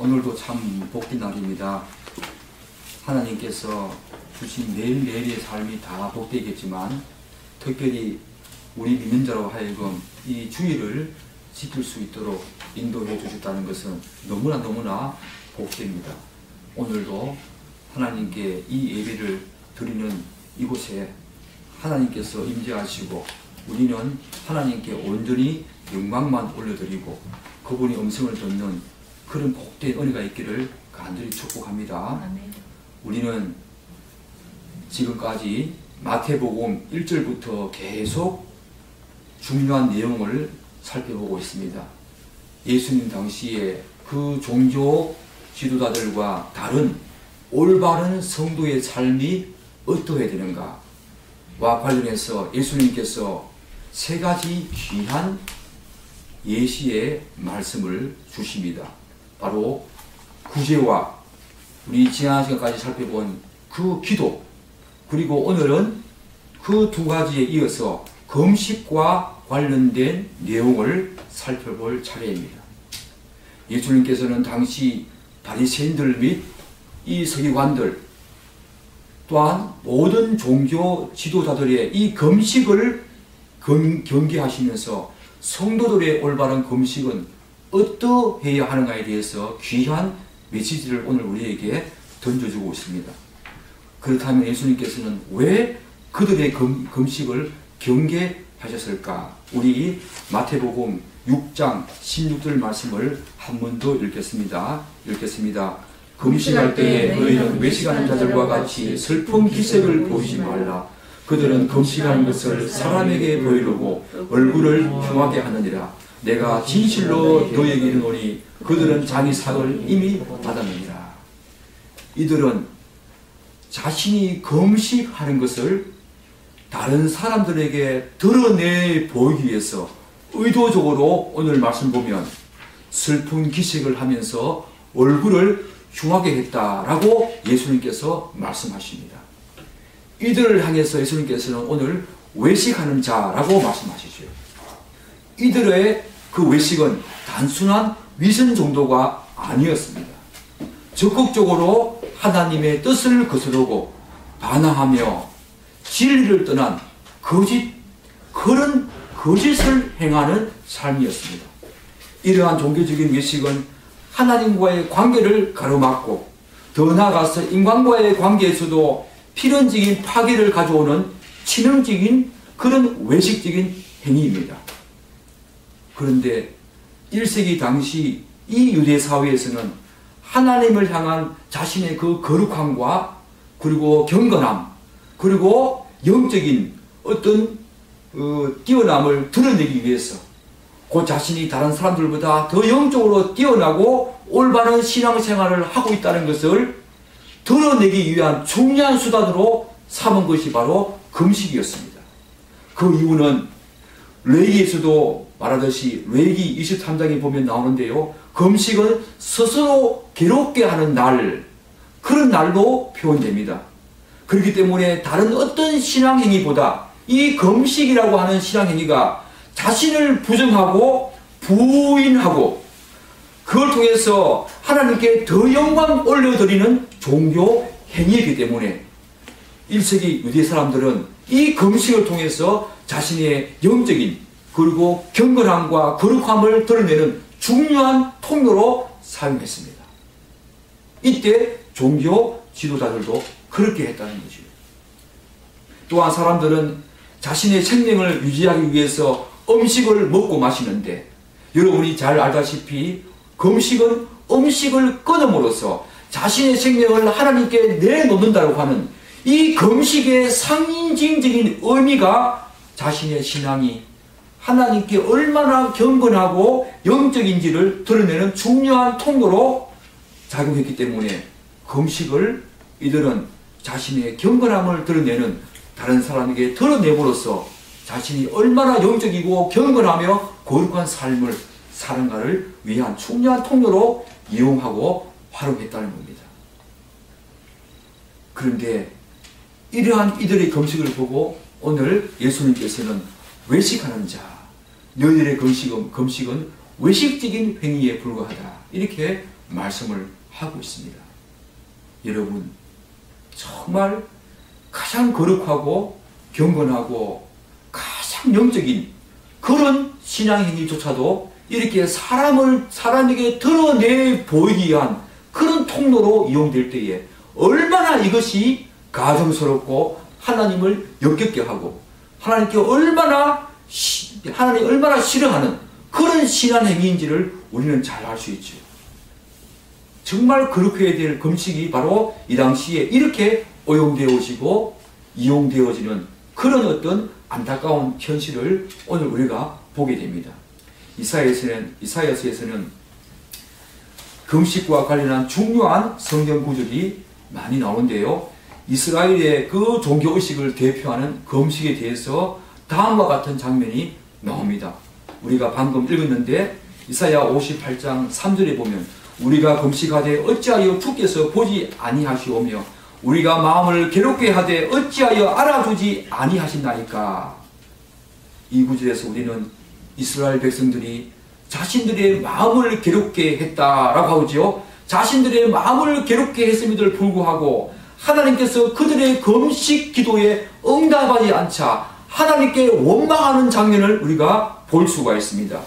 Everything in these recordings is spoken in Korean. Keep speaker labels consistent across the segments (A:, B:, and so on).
A: 오늘도 참 복된 날입니다. 하나님께서 주신 매일매일의 삶이 다 복되겠지만 특별히 우리 믿는 자로 하여금 이 주일을 지킬 수 있도록 인도해 주셨다는 것은 너무나 복됩니다. 오늘도 하나님께 이 예배를 드리는 이곳에 하나님께서 임재하시고 우리는 하나님께 온전히 영광만 올려드리고 그분의 음성을 듣는 그런 복된 은혜가 있기를 간절히 축복합니다. 우리는 지금까지 마태복음 1절부터 계속 중요한 내용을 살펴보고 있습니다. 예수님 당시에 그 종교 지도자들과 다른 올바른 성도의 삶이 어떠해야 되는가와 관련해서 예수님께서 세 가지 귀한 예시의 말씀을 주십니다. 바로 구제와 우리 지난 시간까지 살펴본 그 기도, 그리고 오늘은 그 두 가지에 이어서 금식과 관련된 내용을 살펴볼 차례입니다. 예수님께서는 당시 바리새인들 및 이 서기관들 또한 모든 종교 지도자들의 이 금식을 경계하시면서 성도들의 올바른 금식은 어떠해야 하는가에 대해서 귀한 메시지를 오늘 우리에게 던져주고 있습니다. 그렇다면 예수님께서는 왜 그들의 금식을 경계하셨을까? 우리 마태복음 6장 16절 말씀을 한 번 더 읽겠습니다. 금식할 때에 너희는 외식하는 자들과 같이 슬픈 기색을 보이지 말라. 그들은 금식하는 것을 사람에게 보이려고 얼굴을 흉하게 하느니라. 내가 진실로 너희에게 이르노니 그들은 자기 상을 이미 받았느니라. 이들은 자신이 금식하는 것을 다른 사람들에게 드러내 보이기 위해서 의도적으로 오늘 말씀 보면 슬픈 기색을 하면서 얼굴을 흉하게 했다라고 예수님께서 말씀하십니다. 이들을 향해서 예수님께서는 오늘 외식하는 자라고 말씀하시죠. 이들의 그 외식은 단순한 위선 정도가 아니었습니다. 적극적으로 하나님의 뜻을 거스르고 반항하며 진리를 떠난 그런 거짓을 행하는 삶이었습니다. 이러한 종교적인 외식은 하나님과의 관계를 가로막고 더 나아가서 인간과의 관계에서도 필연적인 파괴를 가져오는 치명적인 그런 외식적인 행위입니다. 그런데 1세기 당시 이 유대 사회에서는 하나님을 향한 자신의 그 거룩함과 그리고 경건함 그리고 영적인 어떤 뛰어남을 드러내기 위해서 그 자신이 다른 사람들보다 더 영적으로 뛰어나고 올바른 신앙생활을 하고 있다는 것을 드러내기 위한 중요한 수단으로 삼은 것이 바로 금식이었습니다. 그 이유는 레위기에서도 말하듯이 레위기 23장에 보면 나오는데요. 금식은 스스로 괴롭게 하는 날, 그런 날로 표현됩니다. 그렇기 때문에 다른 어떤 신앙행위보다 이 금식이라고 하는 신앙행위가 자신을 부정하고 부인하고 그걸 통해서 하나님께 더 영광 올려드리는 종교 행위이기 때문에 1세기 유대 사람들은 이 금식을 통해서 자신의 영적인 그리고 경건함과 거룩함을 드러내는 중요한 통로로 사용했습니다. 이때 종교 지도자들도 그렇게 했다는 거죠. 또한 사람들은 자신의 생명을 유지하기 위해서 음식을 먹고 마시는데 여러분이 잘 알다시피 금식은 음식을 끊음으로써 자신의 생명을 하나님께 내놓는다고 하는 이 금식의 상징적인 의미가 자신의 신앙이 하나님께 얼마나 경건하고 영적인지를 드러내는 중요한 통로로 작용했기 때문에 금식을 이들은 자신의 경건함을 드러내는 다른 사람에게 드러내므로써 자신이 얼마나 영적이고 경건하며 거룩한 삶을 사는가를 위한 중요한 통로로 이용하고 활용했다는 겁니다. 그런데 이러한 이들의 금식을 보고 오늘 예수님께서는 외식하는 자, 너희들의 금식은 외식적인 행위에 불과하다 이렇게 말씀을 하고 있습니다. 여러분, 정말 가장 거룩하고 경건하고 가장 영적인 그런 신앙행위조차도 이렇게 사람에게 드러내 보이기 위한 그런 통로로 이용될 때에 얼마나 이것이 가정스럽고 하나님을 역겹게 하고 하나님이 얼마나 싫어하는 그런 신앙행위인지를 우리는 잘 알 수 있죠. 정말 거룩해야 될 금식이 바로 이 당시에 이렇게 오용되어지고 이용되어지는 그런 어떤 안타까운 현실을 오늘 우리가 보게 됩니다. 이사야서에서는 금식과 관련한 중요한 성경 구절이 많이 나오는데요. 이스라엘의 그 종교의식을 대표하는 금식에 대해서 다음과 같은 장면이 나옵니다. 우리가 방금 읽었는데 이사야 58장 3절에 보면 우리가 금식하되 어찌하여 주께서 보지 아니하시오며 우리가 마음을 괴롭게 하되 어찌하여 알아주지 아니하신다니까. 이 구절에서 우리는 이스라엘 백성들이 자신들의 마음을 괴롭게 했다라고 하죠. 자신들의 마음을 괴롭게 했음에도 불구하고 하나님께서 그들의 금식 기도에 응답하지 않자 하나님께 원망하는 장면을 우리가 볼 수가 있습니다.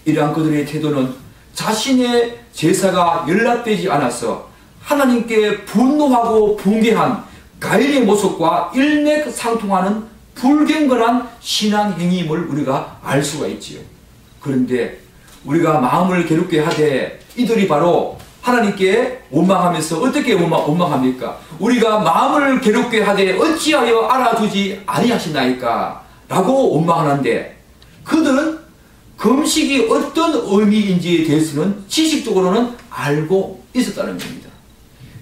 A: 이러한 그들의 태도는 자신의 제사가 연락되지 않아서 하나님께 분노하고 붕괴한 가인의 모습과 일맥상통하는 불경건한 신앙행위임을 우리가 알 수가 있지요. 그런데 우리가 마음을 괴롭게 하되 이들이 바로 하나님께 원망하면서 어떻게 원망합니까? 우리가 마음을 괴롭게 하되 어찌하여 알아주지 아니하시나이까 라고 원망하는데 그들은 금식이 어떤 의미인지에 대해서는 지식적으로는 알고 있었다는 겁니다.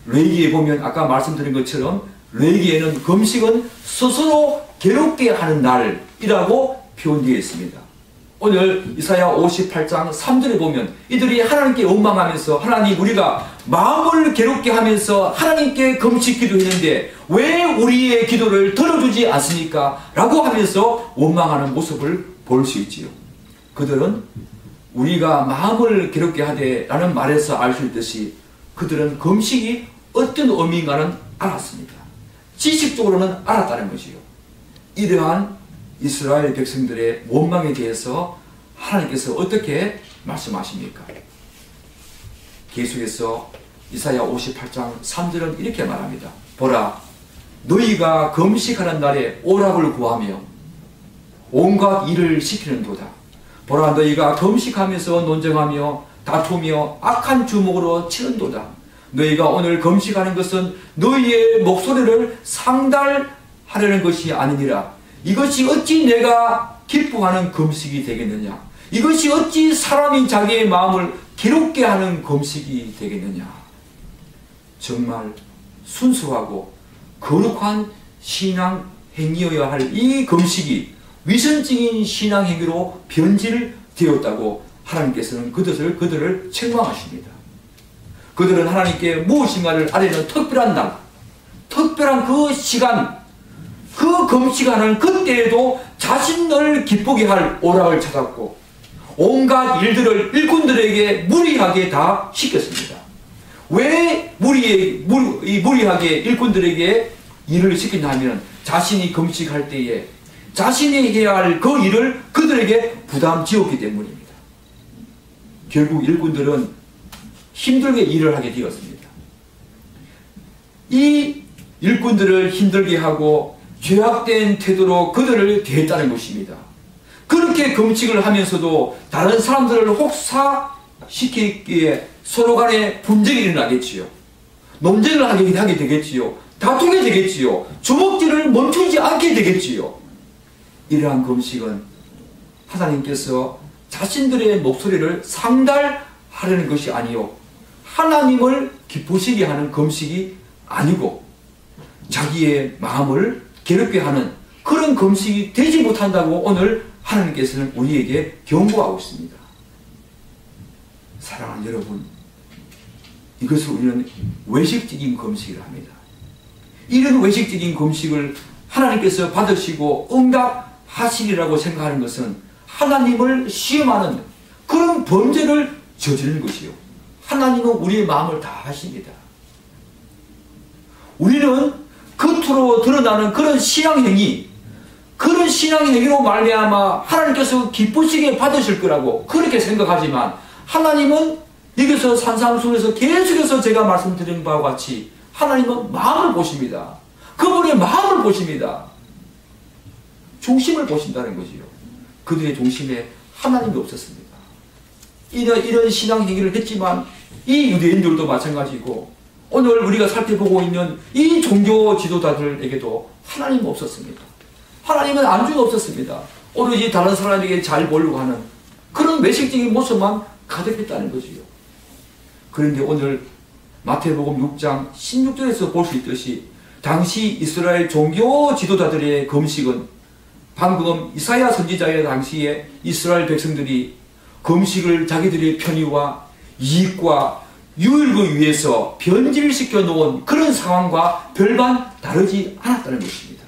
A: 레위기에 보면 아까 말씀드린 것처럼 레위기에는 금식은 스스로 괴롭게 하는 날이라고 표현되어 있습니다. 오늘 이사야 58장 3절에 보면 이들이 하나님께 원망하면서 하나님 우리가 마음을 괴롭게 하면서 하나님께 금식 기도했는데 왜 우리의 기도를 들어주지 않습니까? 라고 하면서 원망하는 모습을 볼 수 있지요. 그들은 우리가 마음을 괴롭게 하되 라는 말에서 알 수 있듯이 그들은 금식이 어떤 의미인가는 알았습니다. 지식적으로는 알았다는 것이요. 이러한 이스라엘 백성들의 원망에 대해서 하나님께서 어떻게 말씀하십니까? 계속해서 이사야 58장 3절은 이렇게 말합니다. 보라, 너희가 금식하는 날에 오락을 구하며 온갖 일을 시키는도다. 보라, 너희가 금식하면서 논쟁하며 다투며 악한 주먹으로 치는도다. 너희가 오늘 금식하는 것은 너희의 목소리를 상달하려는 것이 아니니라. 이것이 어찌 내가 기뻐하는 금식이 되겠느냐? 이것이 어찌 사람이 자기의 마음을 괴롭게 하는 금식이 되겠느냐? 정말 순수하고 거룩한 신앙 행위여야 할 이 금식이 위선적인 신앙 행위로 변질되었다고 하나님께서는 그들을 책망하십니다. 그들은 하나님께 무엇인가를 아뢰는 특별한 날, 특별한 그 시간, 그 금식하는 그때에도 자신을 기쁘게 할 오락을 찾았고 온갖 일들을 일꾼들에게 무리하게 다 시켰습니다. 왜 무리하게 일꾼들에게 일을 시켰냐 하면 자신이 금식할 때에 자신이 해야 할 그 일을 그들에게 부담 지었기 때문입니다. 결국 일꾼들은 힘들게 일을 하게 되었습니다. 이 일꾼들을 힘들게 하고 죄악된 태도로 그들을 대했다는 것입니다. 그렇게 금식을 하면서도 다른 사람들을 혹사시키기에 서로 간에 분쟁이 일어나겠지요. 논쟁을 하게 되겠지요. 다투게 되겠지요. 주먹질을 멈추지 않게 되겠지요. 이러한 금식은 하나님께서 자신들의 목소리를 상달하려는 것이 아니요 하나님을 기쁘시게 하는 금식이 아니고 자기의 마음을 괴롭게 하는 그런 금식이 되지 못한다고 오늘 하나님께서는 우리에게 경고하고 있습니다. 사랑하는 여러분, 이것을 우리는 외식적인 금식이라 합니다. 이런 외식적인 금식을 하나님께서 받으시고 응답하시리라고 생각하는 것은 하나님을 시험하는 그런 범죄를 저지르는 것이요. 하나님은 우리의 마음을 다 아십니다. 우리는 겉으로 드러나는 그런 신앙행위, 그런 신앙행위로 말미암아 하나님께서 기쁘시게 받으실 거라고 그렇게 생각하지만, 하나님은 여기서 산상순에서 계속해서 제가 말씀드린 바와 같이 하나님은 마음을 보십니다. 그분의 마음을 보십니다. 중심을 보신다는 거지요. 그들의 중심에 하나님이 없었습니다. 이런 신앙행위를 했지만 이 유대인들도 마찬가지고, 오늘 우리가 살펴보고 있는 이 종교 지도자들에게도 하나님은 없었습니다. 하나님은 안주가 없었습니다. 오로지 다른 사람에게 잘 보려고 하는 그런 외식적인 모습만 가득했다는 거지요. 그런데 오늘 마태복음 6장 16절에서 볼 수 있듯이, 당시 이스라엘 종교 지도자들의 금식은 방금 이사야 선지자의 당시에 이스라엘 백성들이 금식을 자기들의 편의와 이익과 유익을 위해서 변질시켜 놓은 그런 상황과 별반 다르지 않았다는 것입니다.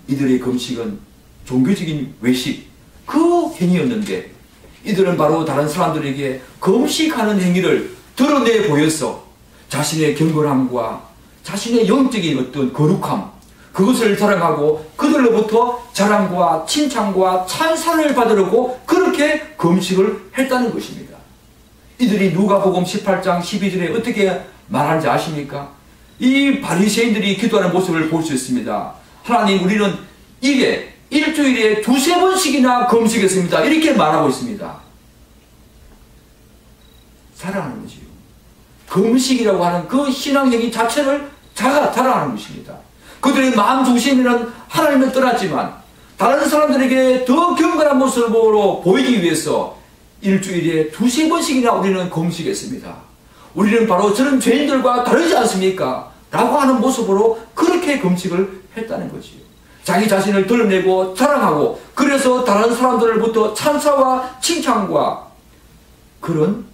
A: 이들의 금식은 종교적인 외식, 그 행위였는데, 이들은 바로 다른 사람들에게 금식하는 행위를 드러내 보여서 자신의 경건함과 자신의 영적인 어떤 거룩함, 그것을 자랑하고 그들로부터 자랑과 칭찬과 찬사를 받으려고 그렇게 금식을 했다는 것입니다. 이들이 누가복음 18장 12절에 어떻게 말하는지 아십니까? 이 바리새인들이 기도하는 모습을 볼 수 있습니다. 하나님, 우리는 일주일에 두세 번씩이나 금식했습니다. 이렇게 말하고 있습니다. 자랑하는 거지요. 금식이라고 하는 그 신앙행위 자체를 자랑하는 것입니다. 그들의 마음 중심에는 하나님을 떠났지만 다른 사람들에게 더 경건한 모습으로 보이기 위해서 일주일에 두세 번씩이나 우리는 금식했습니다. 우리는 바로 저런 죄인들과 다르지 않습니까? 라고 하는 모습으로 그렇게 금식을 했다는 거지요. 자기 자신을 드러내고 자랑하고, 그래서 다른 사람들로부터 찬사와 칭찬과 그런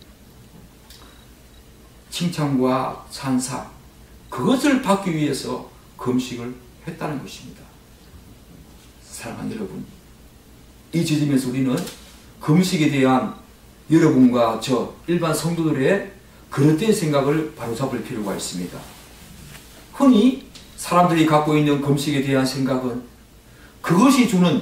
A: 칭찬과 찬사, 그것을 받기 위해서 금식을 했다는 것입니다. 사랑하는 여러분, 이 지점에서 우리는 금식에 대한 여러분과 저 일반 성도들의 그릇된 생각을 바로잡을 필요가 있습니다. 흔히 사람들이 갖고 있는 금식에 대한 생각은 그것이 주는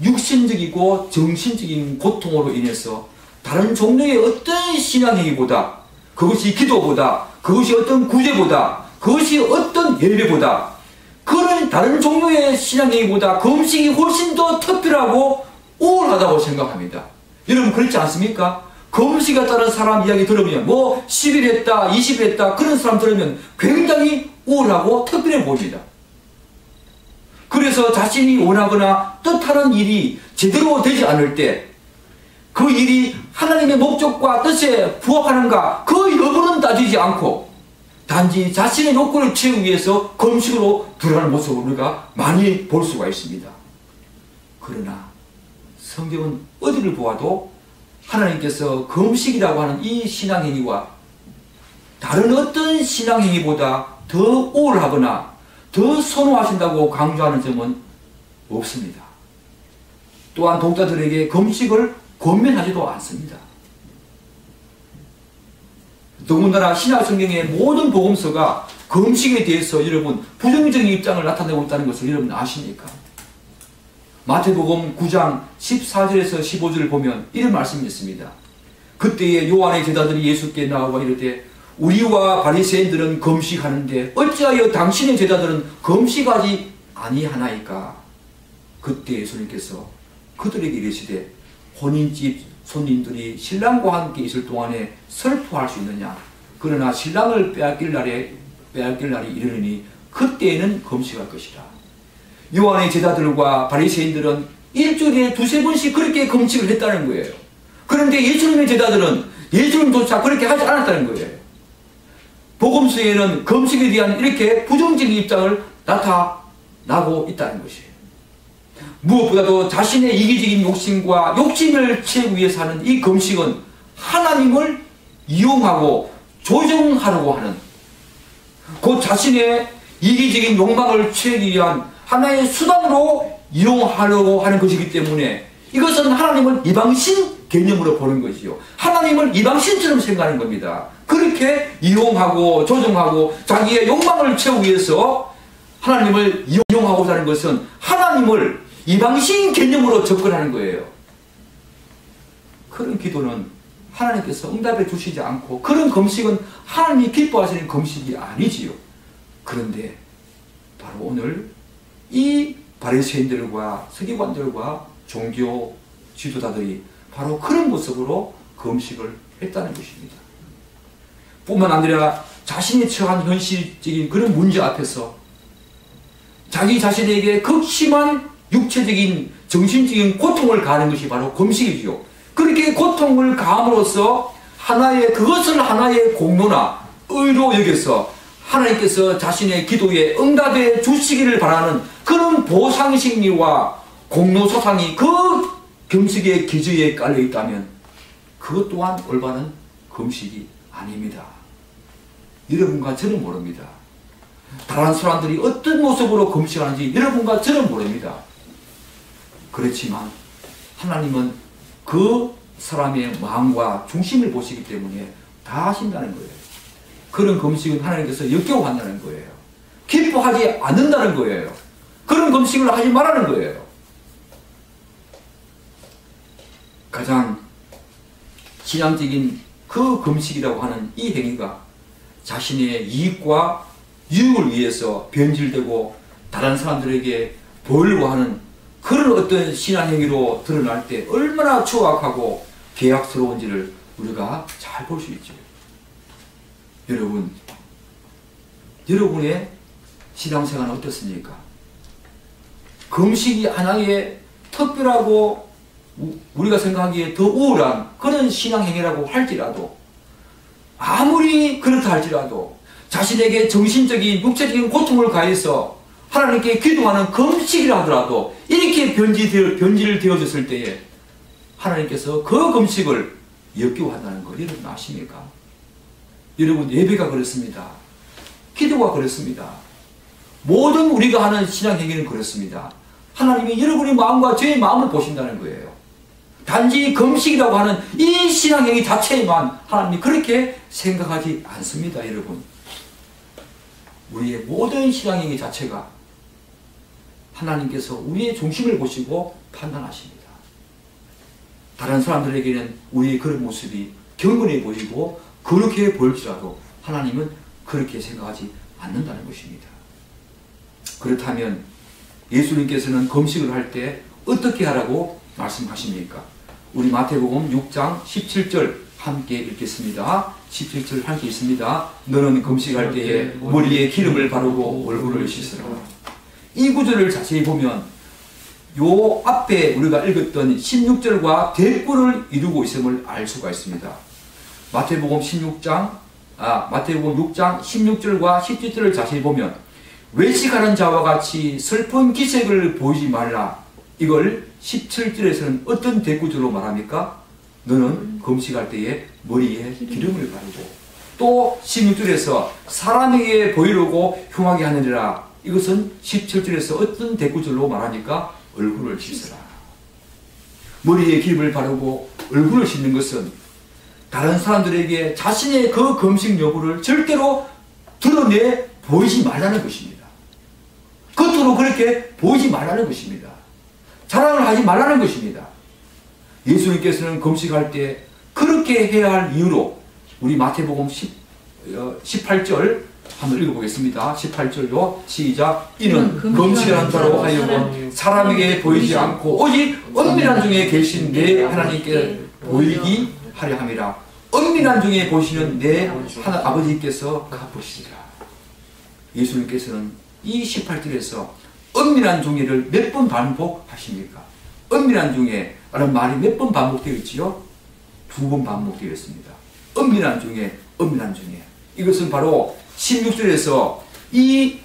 A: 육신적이고 정신적인 고통으로 인해서 다른 종류의 어떤 신앙행위보다, 그것이 기도보다, 그것이 어떤 구제보다, 그것이 어떤 예배보다, 그런 다른 종류의 신앙행위보다 금식이 훨씬 더 특별하고 우월하다고 생각합니다. 여러분 그렇지 않습니까? 금식에 따른 사람 이야기 들으면 10일 했다, 20일 했다, 그런 사람 들으면 굉장히 우월하고 특별해 보입니다. 그래서 자신이 원하거나 뜻하는 일이 제대로 되지 않을 때 그 일이 하나님의 목적과 뜻에 부합하는가, 그 여부는 따지지 않고 단지 자신의 욕구를 채우기 위해서 금식으로 들어가는 모습을 우리가 많이 볼 수가 있습니다. 그러나 성경은 어디를 보아도 하나님께서 금식이라고 하는 이 신앙행위와 다른 어떤 신앙행위보다 더 우월하거나 더 선호하신다고 강조하는 점은 없습니다. 또한 독자들에게 금식을 권면하지도 않습니다. 더군다나 신약성경의 모든 복음서가 금식에 대해서 여러분 부정적인 입장을 나타내고 있다는 것을 여러분 아십니까? 마태복음 9장 14절에서 15절을 보면 이런 말씀이 있습니다. 그때에 요한의 제자들이 예수께 나와 이르되 우리와 바리새인들은 금식하는데 어찌하여 당신의 제자들은 금식하지 아니하나이까? 그때 예수님께서 그들에게 이르시되 혼인집 손님들이 신랑과 함께 있을 동안에 슬퍼할 수 있느냐? 그러나 신랑을 빼앗길 날이 이르니 그때에는 금식할 것이라. 요한의 제자들과 바리새인들은 일주일에 두세 번씩 그렇게 금식을 했다는 거예요. 그런데 예수님의 제자들은 예수님조차 그렇게 하지 않았다는 거예요. 복음서에는 금식에 대한 이렇게 부정적인 입장을 나타나고 있다는 것이에요. 무엇보다도 자신의 이기적인 욕심과 욕심을 채우기 위해서 하는 이 금식은 하나님을 이용하고 조정하려고 하는, 곧 자신의 이기적인 욕망을 채우기 위한 하나의 수단으로 이용하려고 하는 것이기 때문에 이것은 하나님을 이방신 개념으로 보는 것이요. 하나님을 이방신처럼 생각하는 겁니다. 그렇게 이용하고 조종하고 자기의 욕망을 채우기 위해서 하나님을 이용하고자 하는 것은 하나님을 이방신 개념으로 접근하는 거예요. 그런 기도는 하나님께서 응답해 주시지 않고, 그런 금식은 하나님이 기뻐하시는 금식이 아니지요. 그런데 바로 오늘 이 바리새인들과 서기관들과 종교 지도자들이 바로 그런 모습으로 금식을 했다는 것입니다. 뿐만 아니라 자신이 처한 현실적인 그런 문제 앞에서 자기 자신에게 극심한 육체적인 정신적인 고통을 가하는 것이 바로 금식이지요. 그렇게 고통을 가함으로써 그것을 하나의 공로나 의로 여겨서 하나님께서 자신의 기도에 응답해 주시기를 바라는 그런 보상심리와 공로소상이 그 금식의 기저에 깔려 있다면 그것 또한 올바른 금식이 아닙니다. 여러분과 저는 모릅니다. 다른 사람들이 어떤 모습으로 금식하는지 여러분과 저는 모릅니다. 그렇지만 하나님은 그 사람의 마음과 중심을 보시기 때문에 다 하신다는 거예요. 그런 금식은 하나님께서 역겨워한다는 거예요. 기뻐하지 않는다는 거예요. 그런 금식을 하지 말라는 거예요. 가장 신앙적인 그 금식이라고 하는 이 행위가 자신의 이익과 유익을 위해서 변질되고 다른 사람들에게 보이려고 하는 그런 어떤 신앙행위로 드러날 때 얼마나 추악하고 계약스러운지를 우리가 잘 볼 수 있죠. 여러분의 신앙생활은 어떻습니까? 금식이 하나의 특별하고 우리가 생각하기에 더 우월한 그런 신앙행위라고 할지라도, 아무리 그렇다 할지라도 자신에게 정신적인 육체적인 고통을 가해서 하나님께 기도하는 금식이라 하더라도 이렇게 변질되어졌을 때에 하나님께서 그 금식을 역겨워한다는 걸 여러분 아십니까? 여러분, 예배가 그렇습니다. 기도가 그렇습니다. 모든 우리가 하는 신앙행위는 그렇습니다. 하나님이 여러분의 마음과 저의 마음을 보신다는 거예요. 단지 금식이라고 하는 이 신앙행위 자체에만 하나님이 그렇게 생각하지 않습니다. 여러분, 우리의 모든 신앙행위 자체가 하나님께서 우리의 중심을 보시고 판단하십니다. 다른 사람들에게는 우리의 그런 모습이 경건해 보이고 그렇게 보일지라도 하나님은 그렇게 생각하지 않는다는 것입니다. 그렇다면 예수님께서는 금식을 할 때 어떻게 하라고 말씀하십니까? 우리 마태복음 6장 17절 함께 읽겠습니다. 17절 함께 있습니다. 너는 금식할 때에 머리에 기름을 바르고 얼굴을 씻으라. 이 구절을 자세히 보면 요 앞에 우리가 읽었던 16절과 대꾸를 이루고 있음을 알 수가 있습니다. 마태복음 6장 16절과 17절을 자세히 보면 외식하는 자와 같이 슬픈 기색을 보이지 말라. 이걸 17절에서는 어떤 대꾸절로 말합니까? 너는 금식할 때에 머리에 기름을 바르고, 또 16절에서 사람에게 보이려고 흉하게 하느니라. 이것은 17절에서 어떤 대꾸절로 말합니까? 얼굴을 씻으라. 머리에 기름을 바르고 얼굴을 씻는 것은 다른 사람들에게 자신의 그 금식 여부를 절대로 드러내 보이지 말라는 것입니다. 겉으로 그렇게 보이지 말라는 것입니다. 자랑을 하지 말라는 것입니다. 예수님께서는 금식할 때 그렇게 해야 할 이유로 우리 마태복음 18절 한번 읽어보겠습니다. 18절로 시작. 이는 금식하는 자로 하여금 사람에게 보이지 않고 오직 은밀한 중에 계신 내 하나님께 보이기 하려 함이라. 은밀한 중에 보시는 내 아버지께서 갚으시리라. 예수님께서는 이 18절에서 은밀한 중에를 몇 번 반복하십니까? 은밀한 중에 라는 말이 몇 번 반복되어 있지요? 2번 반복되어 있습니다. 은밀한 중에, 은밀한 중에. 이것은 바로 16절에서 이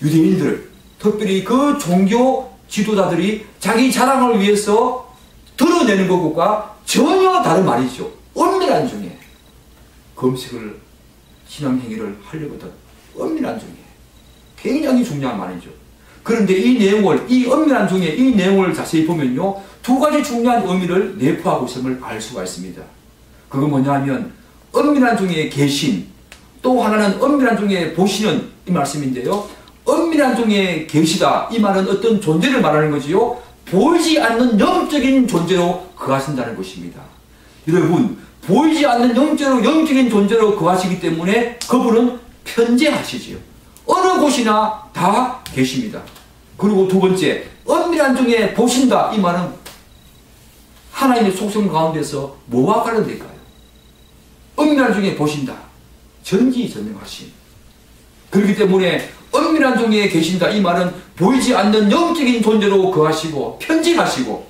A: 유대인들, 특별히 그 종교 지도자들이 자기 자랑을 위해서 드러내는 것과 전혀 다른 말이죠. 은밀한 중에 금식을, 신앙행위를 하려거든. 은밀한 중에. 굉장히 중요한 말이죠. 그런데 이 내용을, 이 은밀한 중에 이 내용을 자세히 보면요, 두 가지 중요한 의미를 내포하고 있음을 알 수가 있습니다. 그건 뭐냐면 은밀한 중에 계신, 또 하나는 은밀한 중에 보시는 이 말씀인데요. 은밀한 중에 계시다 이 말은 어떤 존재를 말하는 거지요. 보이지 않는 영적인 존재로 거하신다는 것입니다. 여러분, 보이지 않는 영적인 존재로 거하시기 때문에 그분은 편재하시지요. 어느 곳이나 다 계십니다. 그리고 두 번째, 은밀한 중에 보신다 이 말은 하나님의 속성 가운데서 뭐와 관련될까요? 은밀한 중에 보신다. 전지전능하심. 그렇기 때문에 은밀한 중에 계신다 이 말은 보이지 않는 영적인 존재로 거하시고 편지하시고,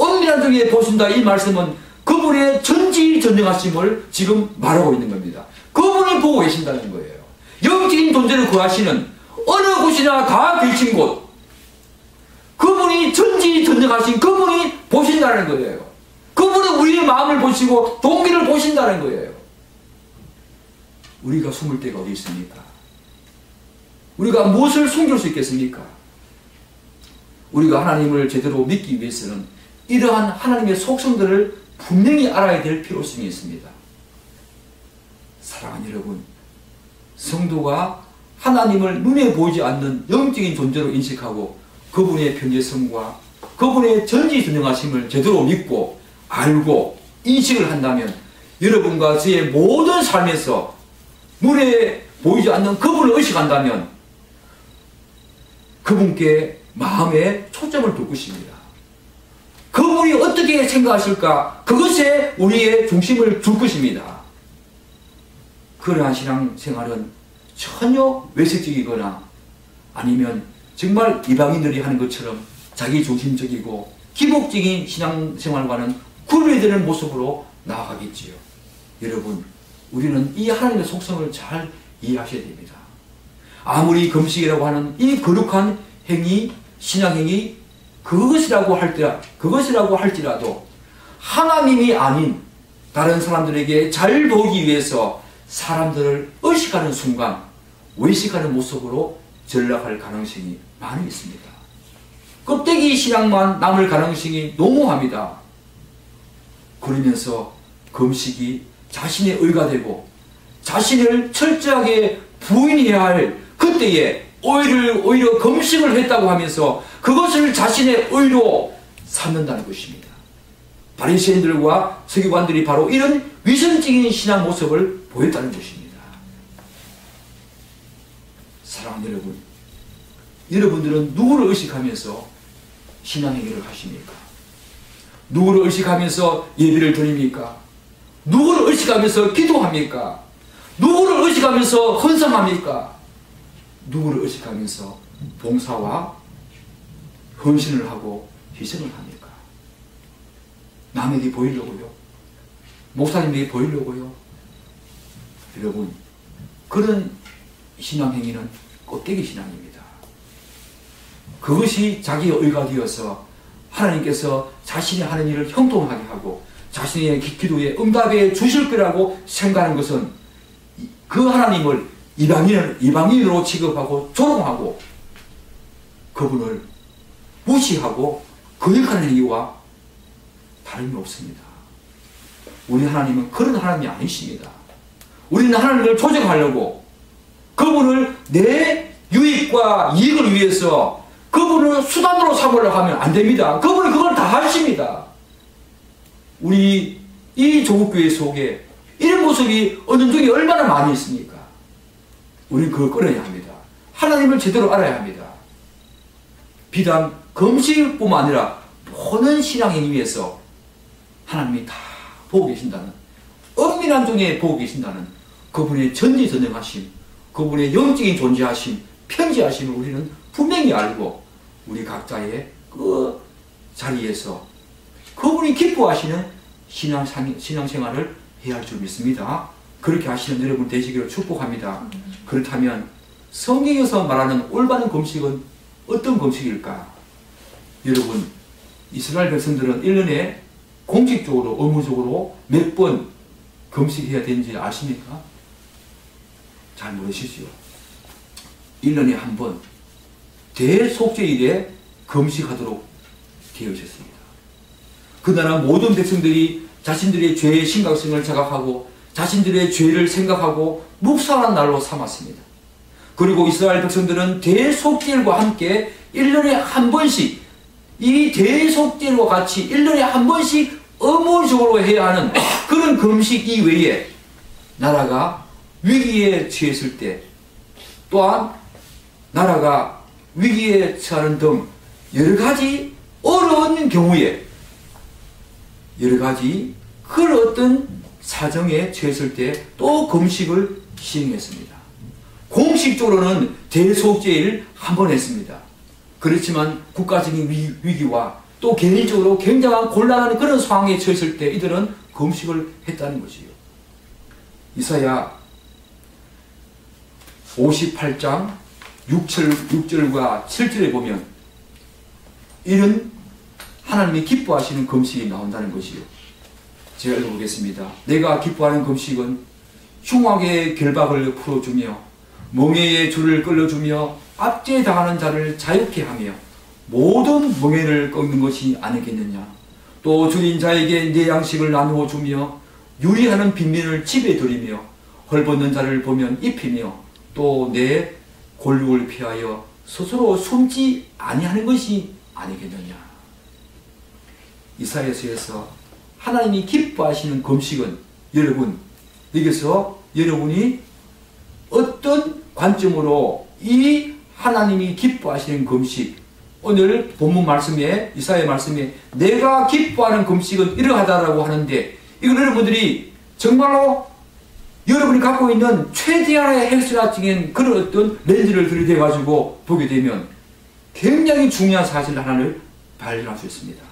A: 은밀한 중에 보신다 이 말씀은 그분의 전지전능하심을 지금 말하고 있는 겁니다. 그분이 보고 계신다는 거예요. 영적인 존재로 거하시는 어느 곳이나 다 계신 곳, 그분이 전지전능하신 그분이 보신다는 거예요. 그분은 우리의 마음을 보시고 동기를 보신다는 거예요. 우리가 숨을 데가 어디 있습니까? 우리가 무엇을 숨길 수 있겠습니까? 우리가 하나님을 제대로 믿기 위해서는 이러한 하나님의 속성들을 분명히 알아야 될 필요성이 있습니다. 사랑하는 여러분, 성도가 하나님을 눈에 보이지 않는 영적인 존재로 인식하고 그분의 편재성과 그분의 전지전능하심을 제대로 믿고 알고 인식을 한다면 여러분과 저의 모든 삶에서 눈에 보이지 않는 그분을 의식한다면 그분께 마음에 초점을 둘 것입니다. 그분이 어떻게 생각하실까? 그것에 우리의 중심을 둘 것입니다. 그러한 신앙생활은 전혀 외색적이거나 아니면 정말 이방인들이 하는 것처럼 자기중심적이고 기복적인 신앙생활과는 구별되는 모습으로 나아가겠지요. 여러분, 우리는 이 하나님의 속성을 잘 이해하셔야 됩니다. 아무리 금식이라고 하는 이 거룩한 행위, 신앙행위, 그것이라고 할지라도 하나님이 아닌 다른 사람들에게 잘 보이기 위해서 사람들을 의식하는 순간 외식하는 모습으로 전락할 가능성이 많이 있습니다. 껍데기 신앙만 남을 가능성이 농후합니다. 그러면서 금식이 자신의 의가 되고 자신을 철저하게 부인해야 할 그때에 오히려 금식을 했다고 하면서 그것을 자신의 의로 삼는다는 것입니다. 바리새인들과 서기관들이 바로 이런 위선적인 신앙 모습을 보였다는 것입니다. 사랑하는 여러분, 여러분들은 누구를 의식하면서 신앙행위를 하십니까? 누구를 의식하면서 예배를 드립니까? 누구를 의식하면서 기도합니까? 누구를 의식하면서 헌성합니까? 누구를 의식하면서 봉사와 헌신을 하고 희생을 합니까? 남에게 보이려고요? 목사님에게 보이려고요? 여러분, 그런 신앙행위는 껍데기 신앙입니다. 그것이 자기의 의가 되어서 하나님께서 자신이 하는 일을 형통하게 하고 자신의 기도에 응답해 주실 거라고 생각하는 것은 그 하나님을 이방인으로 취급하고 조롱하고 그분을 무시하고 거역하는 행위와 다름이 없습니다. 우리 하나님은 그런 하나님이 아니십니다. 우리는 하나님을 조정하려고 그분을 내 유익과 이익을 위해서 그분을 수단으로 삼으려고 하면 안 됩니다. 그분은 그걸 다 하십니다. 우리 이 조국교회 속에 이런 모습이 어느 쪽에 얼마나 많이 있습니까? 우리는 그걸 끊어야 합니다. 하나님을 제대로 알아야 합니다. 비단 금식뿐만 아니라 모든 신앙행위에서 하나님이 다 보고 계신다는, 은밀한 중에 보고 계신다는 그분의 전지전능하심, 그분의 영적인 존재하심, 편지하심을 우리는 분명히 알고 우리 각자의 그 자리에서 그분이 기뻐하시는 신앙생활을 해야 할 줄 믿습니다. 그렇게 하시는 여러분 되시기를 축복합니다. 그렇다면 성경에서 말하는 올바른 금식은 어떤 금식일까? 여러분, 이스라엘 백성들은 1년에 공식적으로 의무적으로 몇 번 금식해야 되는지 아십니까? 잘 모르시죠? 1년에 한 번 대속죄일에 금식하도록 되어 있었습니다. 그 나라 모든 백성들이 자신들의 죄의 심각성을 자각하고 자신들의 죄를 생각하고 묵상하는 날로 삼았습니다. 그리고 이스라엘 백성들은 대속죄일과 함께 1년에 한 번씩 이 대속죄일과 같이 1년에 한 번씩 의무적으로 해야 하는 그런 금식 이외에 나라가 위기에 처했을 때 또한 나라가 위기에 처하는 등 여러 가지 어려운 경우에 여러 가지 그런 어떤 사정에 처했을 때 또 금식을 시행했습니다. 공식적으로는 대속죄일 한 번 했습니다. 그렇지만 국가적인 위기와 또 개인적으로 굉장한 곤란한 그런 상황에 처했을 때 이들은 금식을 했다는 것이요. 이사야 58장 6절과 7절에 보면 이런 하나님이 기뻐하시는 금식이 나온다는 것이요. 제가 읽어보겠습니다. 내가 기뻐하는 금식은 흉악의 결박을 풀어주며 멍에의 줄을 끌어주며 압제당하는 자를 자유케 하며 모든 멍에를 꺾는 것이 아니겠느냐. 또 줄인 자에게 내 양식을 나누어 주며 유리하는 빈민을 집에 들이며 헐벗는 자를 보면 입히며 또 내 골육을 피하여 스스로 숨지 아니하는 것이 아니겠느냐. 이사야서에서 하나님이 기뻐하시는 금식은 여러분 여기서 여러분이 어떤 관점으로 이 하나님이 기뻐하시는 금식, 오늘 본문 말씀에 이사야 말씀에 내가 기뻐하는 금식은 이러하다라고 하는데 이걸 여러분들이 정말로 여러분이 갖고 있는 최대한의 헬스라적인 그런 어떤 렌즈를 들이대 가지고 보게 되면 굉장히 중요한 사실 하나를 발견할 수 있습니다.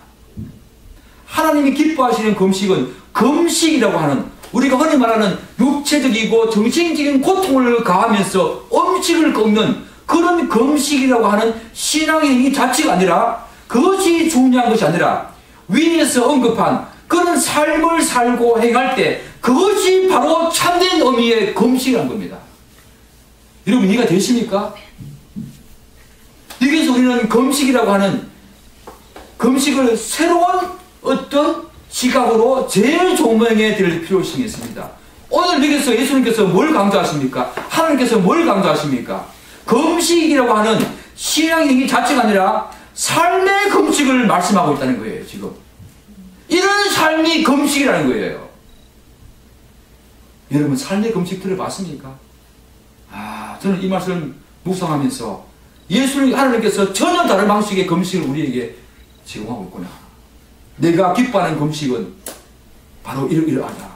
A: 하나님이 기뻐하시는 금식은 금식이라고 하는 우리가 흔히 말하는 육체적이고 정신적인 고통을 가하면서 음식을 꺾는 그런 금식이라고 하는 신앙의 자체가 아니라 그것이 중요한 것이 아니라 위에서 언급한 그런 삶을 살고 행할 때 그것이 바로 참된 의미의 금식이라는 겁니다. 여러분 이해가 되십니까? 여기서 우리는 금식이라고 하는 금식을 새로운 어떤 시각으로 재조명해 드릴 필요성이 있습니다. 오늘 여기서 예수님께서 뭘 강조하십니까? 하나님께서 뭘 강조하십니까? 금식이라고 하는 신앙행위 자체가 아니라 삶의 금식을 말씀하고 있다는 거예요. 지금 이런 삶이 금식이라는 거예요. 여러분 삶의 금식 들어봤습니까? 저는 이 말씀을 묵상하면서 예수님 하나님께서 전혀 다른 방식의 금식을 우리에게 제공하고 있구나. 내가 기뻐하는 금식은 바로 이러하다.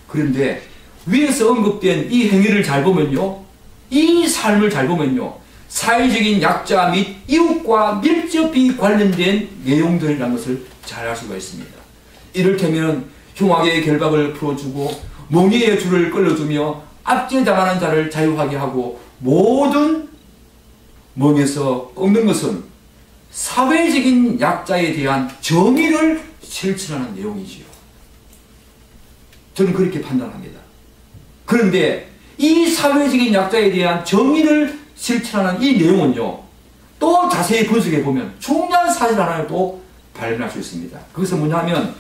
A: 그런데 위에서 언급된 이 행위를 잘 보면요, 이 삶을 잘 보면요, 사회적인 약자 및 이웃과 밀접히 관련된 내용들이라는 것을 잘 알 수가 있습니다. 이를테면 흉악의 결박을 풀어주고 멍에의 줄을 끌어주며 압제당하는 자를 자유하게 하고 모든 멍에서 꺾는 것은 사회적인 약자에 대한 정의를 실천하는 내용이지요. 저는 그렇게 판단합니다. 그런데 이 사회적인 약자에 대한 정의를 실천하는 이 내용은요, 또 자세히 분석해 보면 중요한 사실 하나를 또 발견할 수 있습니다. 그것은 뭐냐면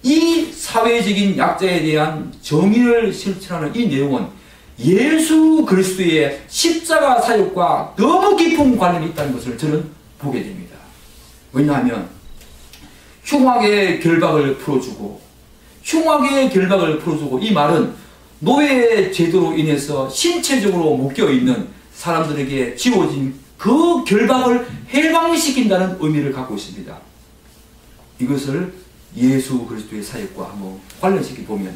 A: 이 사회적인 약자에 대한 정의를 실천하는 이 내용은 예수 그리스도의 십자가 사역과 너무 깊은 관련이 있다는 것을 저는 보게 됩니다. 왜냐하면 흉악의 결박을 풀어주고 이 말은 노예 제도로 인해서 신체적으로 묶여있는 사람들에게 지워진 그 결박을 해방시킨다는 의미를 갖고 있습니다. 이것을 예수 그리스도의 사역과 한번 관련시켜 보면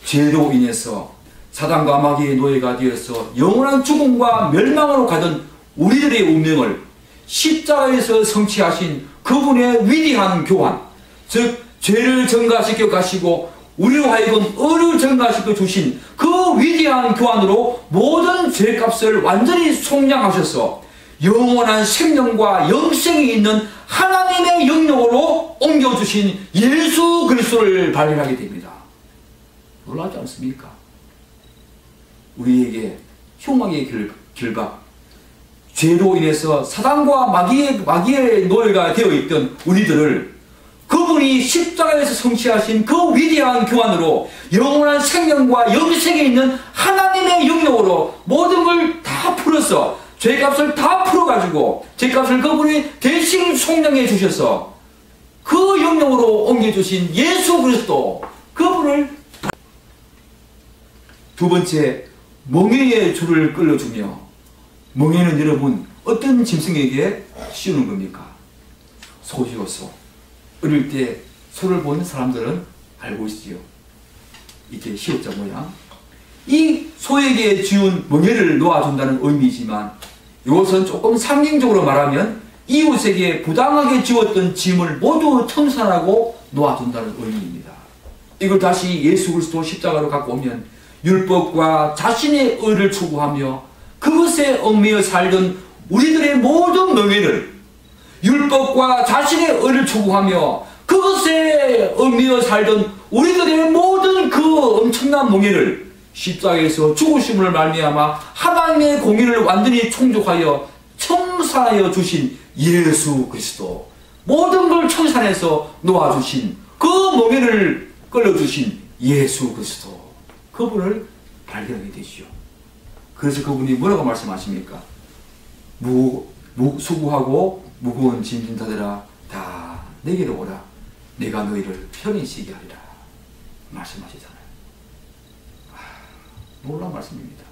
A: 죄로 인해서 사단과 마귀의 노예가 되어서 영원한 죽음과 멸망으로 가던 우리들의 운명을 십자가에서 성취하신 그분의 위대한 교환, 즉 죄를 전가시켜 가시고 우리로 하여금 의를 전가시켜 주신 그 위대한 교환으로 모든 죄값을 완전히 속량하셔서 영원한 생명과 영생이 있는 하나님의 영역으로 옮겨주신 예수 그리스도를 발견하게 됩니다. 놀라지 않습니까? 우리에게 흉악의 결박, 죄로 인해서 사단과 마귀의 노예가 되어 있던 우리들을 그분이 그분이 십자가에서 성취하신 그 위대한 교환으로 영원한 생명과 영생에 있는 하나님의 영역으로 모든 걸 다 풀어서 죄값을 다 풀어가지고 죄값을 그분이 대신 속량해 주셔서 그 영역으로 옮겨주신 예수 그리스도 그분을 두 번째 멍에의 줄을 끌어주며 멍에는 여러분 어떤 짐승에게 씌우는 겁니까? 소지요 소. 어릴 때 소를 본 사람들은 알고 있지요. 이렇게 시옷자 모양. 이 소에게 지운 멍에를 놓아준다는 의미이지만 이것은 조금 상징적으로 말하면 이웃에게 부당하게 지웠던 짐을 모두 청산하고 놓아준다는 의미입니다. 이걸 다시 예수 그리스도 십자가로 갖고 오면 율법과 자신의 의를 추구하며 그것에 얽매여 살던 우리들의 모든 멍에를 율법과 자신의 의를 추구하며 그것에 얽매여 살던 우리들의 모든 그 엄청난 멍에를 십자가에서 죽으심을 말미암아 하나님의 공의를 완전히 충족하여 청산하여 주신 예수 그리스도 모든 걸 청산해서 놓아주신 그 멍에를 끌어주신 예수 그리스도 그분을 발견하게 되시오. 그래서 그분이 뭐라고 말씀하십니까? 수고하고 무거운 짐진 자들아 다 내게로 오라 내가 너희를 편히 쉬게 하리라 말씀하시잖아요. 놀라운 말씀입니다.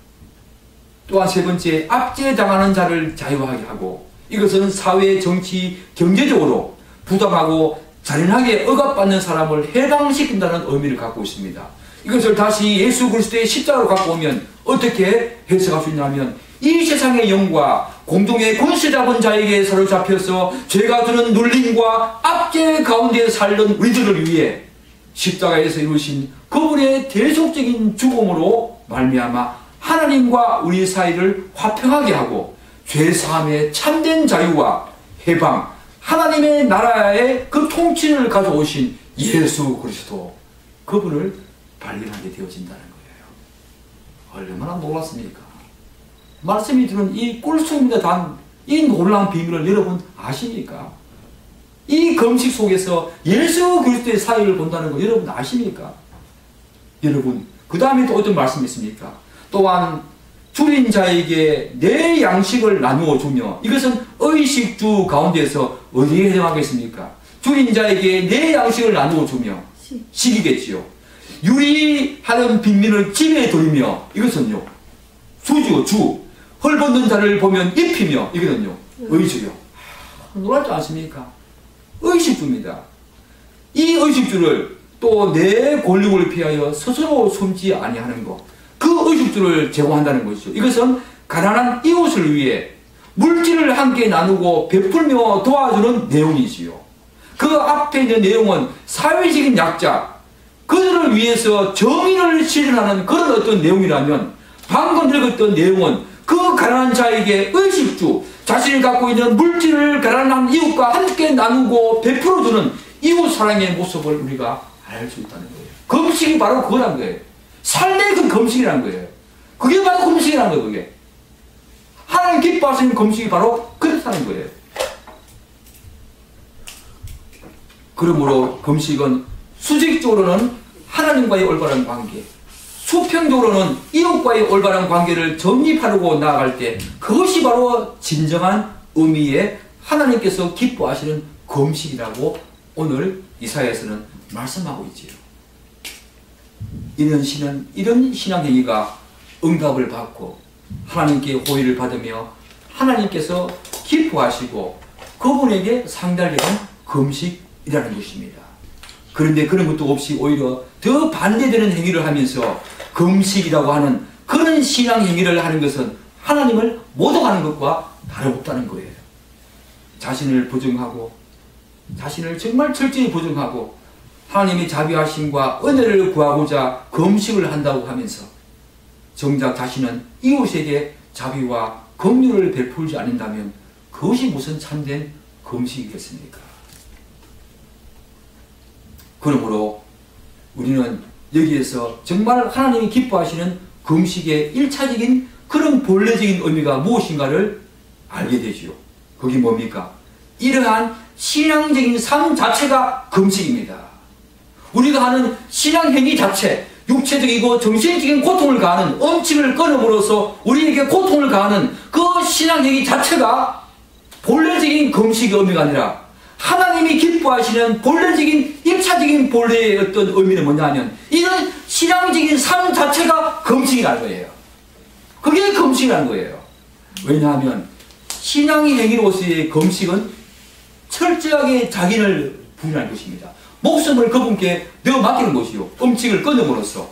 A: 또한 세 번째 압제당하는 자를 자유하게 하고 이것은 사회, 정치, 경제적으로 부당하고 잔인하게 억압받는 사람을 해방시킨다는 의미를 갖고 있습니다. 이것을 다시 예수 그리스도의 십자가로 갖고 오면 어떻게 해석할 수 있냐면 이 세상의 영과 공동의 권세 잡은 자에게 사로잡혀서 죄가 주는 눌림과 압제 가운데 살던 우리들을 위해 십자가에서 이루신 그분의 대속적인 죽음으로 말미암아 하나님과 우리 사이를 화평하게 하고 죄사함의 참된 자유와 해방 하나님의 나라의 그 통치를 가져오신 예수 그리스도 그분을 발견하게 되어진다는 거예요. 얼마나 놀랐습니까? 말씀이 드는 이 꿀송입니다. 단 이 놀라운 비밀을 여러분 아십니까? 이 금식 속에서 예수 그리스도의 사역을 본다는 거 여러분 아십니까? 여러분 그 다음에 또 어떤 말씀이 있습니까? 또한 줄인 자에게 내 양식을 나누어 주며 이것은 의식주 가운데서 어디에 해당하겠습니까? 줄인 자에게 내 양식을 나누어 주며 식이겠지요. 유리하는 빈민을 집에 들이며 이것은요 주지요 주. 헐벗는 자를 보면 입히며 이거는요 의주요. 놀랍지 않습니까? 의식주입니다. 이 의식주를 또 내 권력을 피하여 스스로 숨지 아니하는 것. 그 의식주를 제공한다는 것이죠. 이것은 가난한 이웃을 위해 물질을 함께 나누고 베풀며 도와주는 내용이지요. 그 앞에 있는 내용은 사회적인 약자, 그들을 위해서 정의를 실현하는 그런 어떤 내용이라면 방금 읽었던 내용은 그 가난한 자에게 의식주, 자신이 갖고 있는 물질을 가난한 이웃과 함께 나누고 베풀어주는 이웃 사랑의 모습을 우리가 알 수 있다는 거예요. 금식이 바로 그거란 거예요. 삶의 그 금식이라는 거예요. 그게 바로 금식이라는 거예요. 그게. 하나님 기뻐하시는 금식이 바로 그렇다는 거예요. 그러므로 금식은 수직적으로는 하나님과의 올바른 관계, 수평적으로는 이웃과의 올바른 관계를 정립하려고 나아갈 때 그것이 바로 진정한 의미의 하나님께서 기뻐하시는 금식이라고 오늘 이사야에서는 말씀하고 있지요. 이런 신앙행위가 응답을 받고 하나님께 호의를 받으며 하나님께서 기뻐하시고 그분에게 상달되는 금식이라는 것입니다. 그런데 그런 것도 없이 오히려 더 반대되는 행위를 하면서 금식이라고 하는 그런 신앙행위를 하는 것은 하나님을 모독하는 것과 다름없다는 거예요. 자신을 부정하고 자신을 정말 철저히 부정하고 하나님의 자비하심과 은혜를 구하고자 금식을 한다고 하면서 정작 자신은 이웃에게 자비와 긍휼을 베풀지 않는다면 그것이 무슨 참된 금식이겠습니까? 그러므로 우리는 여기에서 정말 하나님이 기뻐하시는 금식의 1차적인 그런 본래적인 의미가 무엇인가를 알게 되지요. 그게 뭡니까? 이러한 신앙적인 삶 자체가 금식입니다. 우리가 하는 신앙행위 자체, 육체적이고 정신적인 고통을 가하는 음식을 끊음으로써 우리에게 고통을 가하는 그 신앙행위 자체가 본래적인 금식의 의미가 아니라 하나님이 기뻐하시는 본래적인 1차적인 본래의 어떤 의미는 뭐냐 하면 이런 신앙적인 삶 자체가 금식이라는 거예요. 그게 금식이라는 거예요. 왜냐하면 신앙의 행위로서의 금식은 철저하게 자기를 부인하는 것입니다. 목숨을 그분께 내어 맡기는 것이요. 음식을 끊음으로써.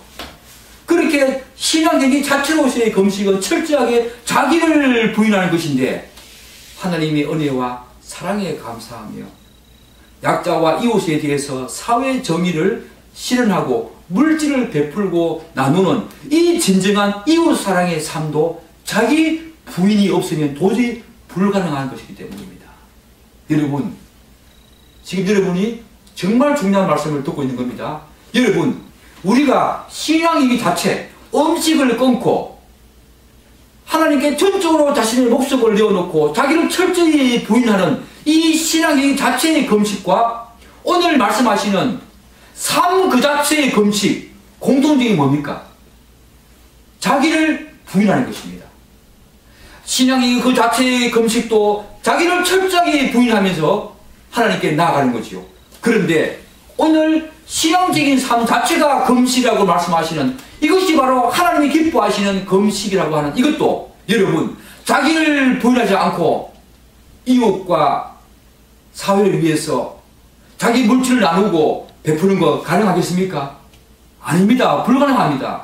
A: 그렇게 신앙행위 자체로서의 금식은 철저하게 자기를 부인하는 것인데 하나님의 은혜와 사랑에 감사하며 약자와 이웃에 대해서 사회 정의를 실현하고 물질을 베풀고 나누는 이 진정한 이웃 사랑의 삶도 자기 부인이 없으면 도저히 불가능한 것이기 때문입니다. 여러분, 지금 여러분이 정말 중요한 말씀을 듣고 있는 겁니다. 여러분, 우리가 신앙이기 자체 음식을 끊고 하나님께 전적으로 자신의 목숨을 내어놓고 자기를 철저히 부인하는 이 신앙이 자체의 금식과 오늘 말씀하시는 삶 그 자체의 금식, 공통점이 뭡니까? 자기를 부인하는 것입니다. 신앙이 그 자체의 금식도 자기를 철저하게 부인하면서 하나님께 나아가는 거지요. 그런데 오늘 신앙적인 삶 자체가 금식이라고 말씀하시는 이것이 바로 하나님이 기뻐하시는 금식이라고 하는 이것도 여러분 자기를 부인하지 않고 이웃과 사회를 위해서 자기 물질을 나누고 베푸는 거 가능하겠습니까? 아닙니다. 불가능합니다.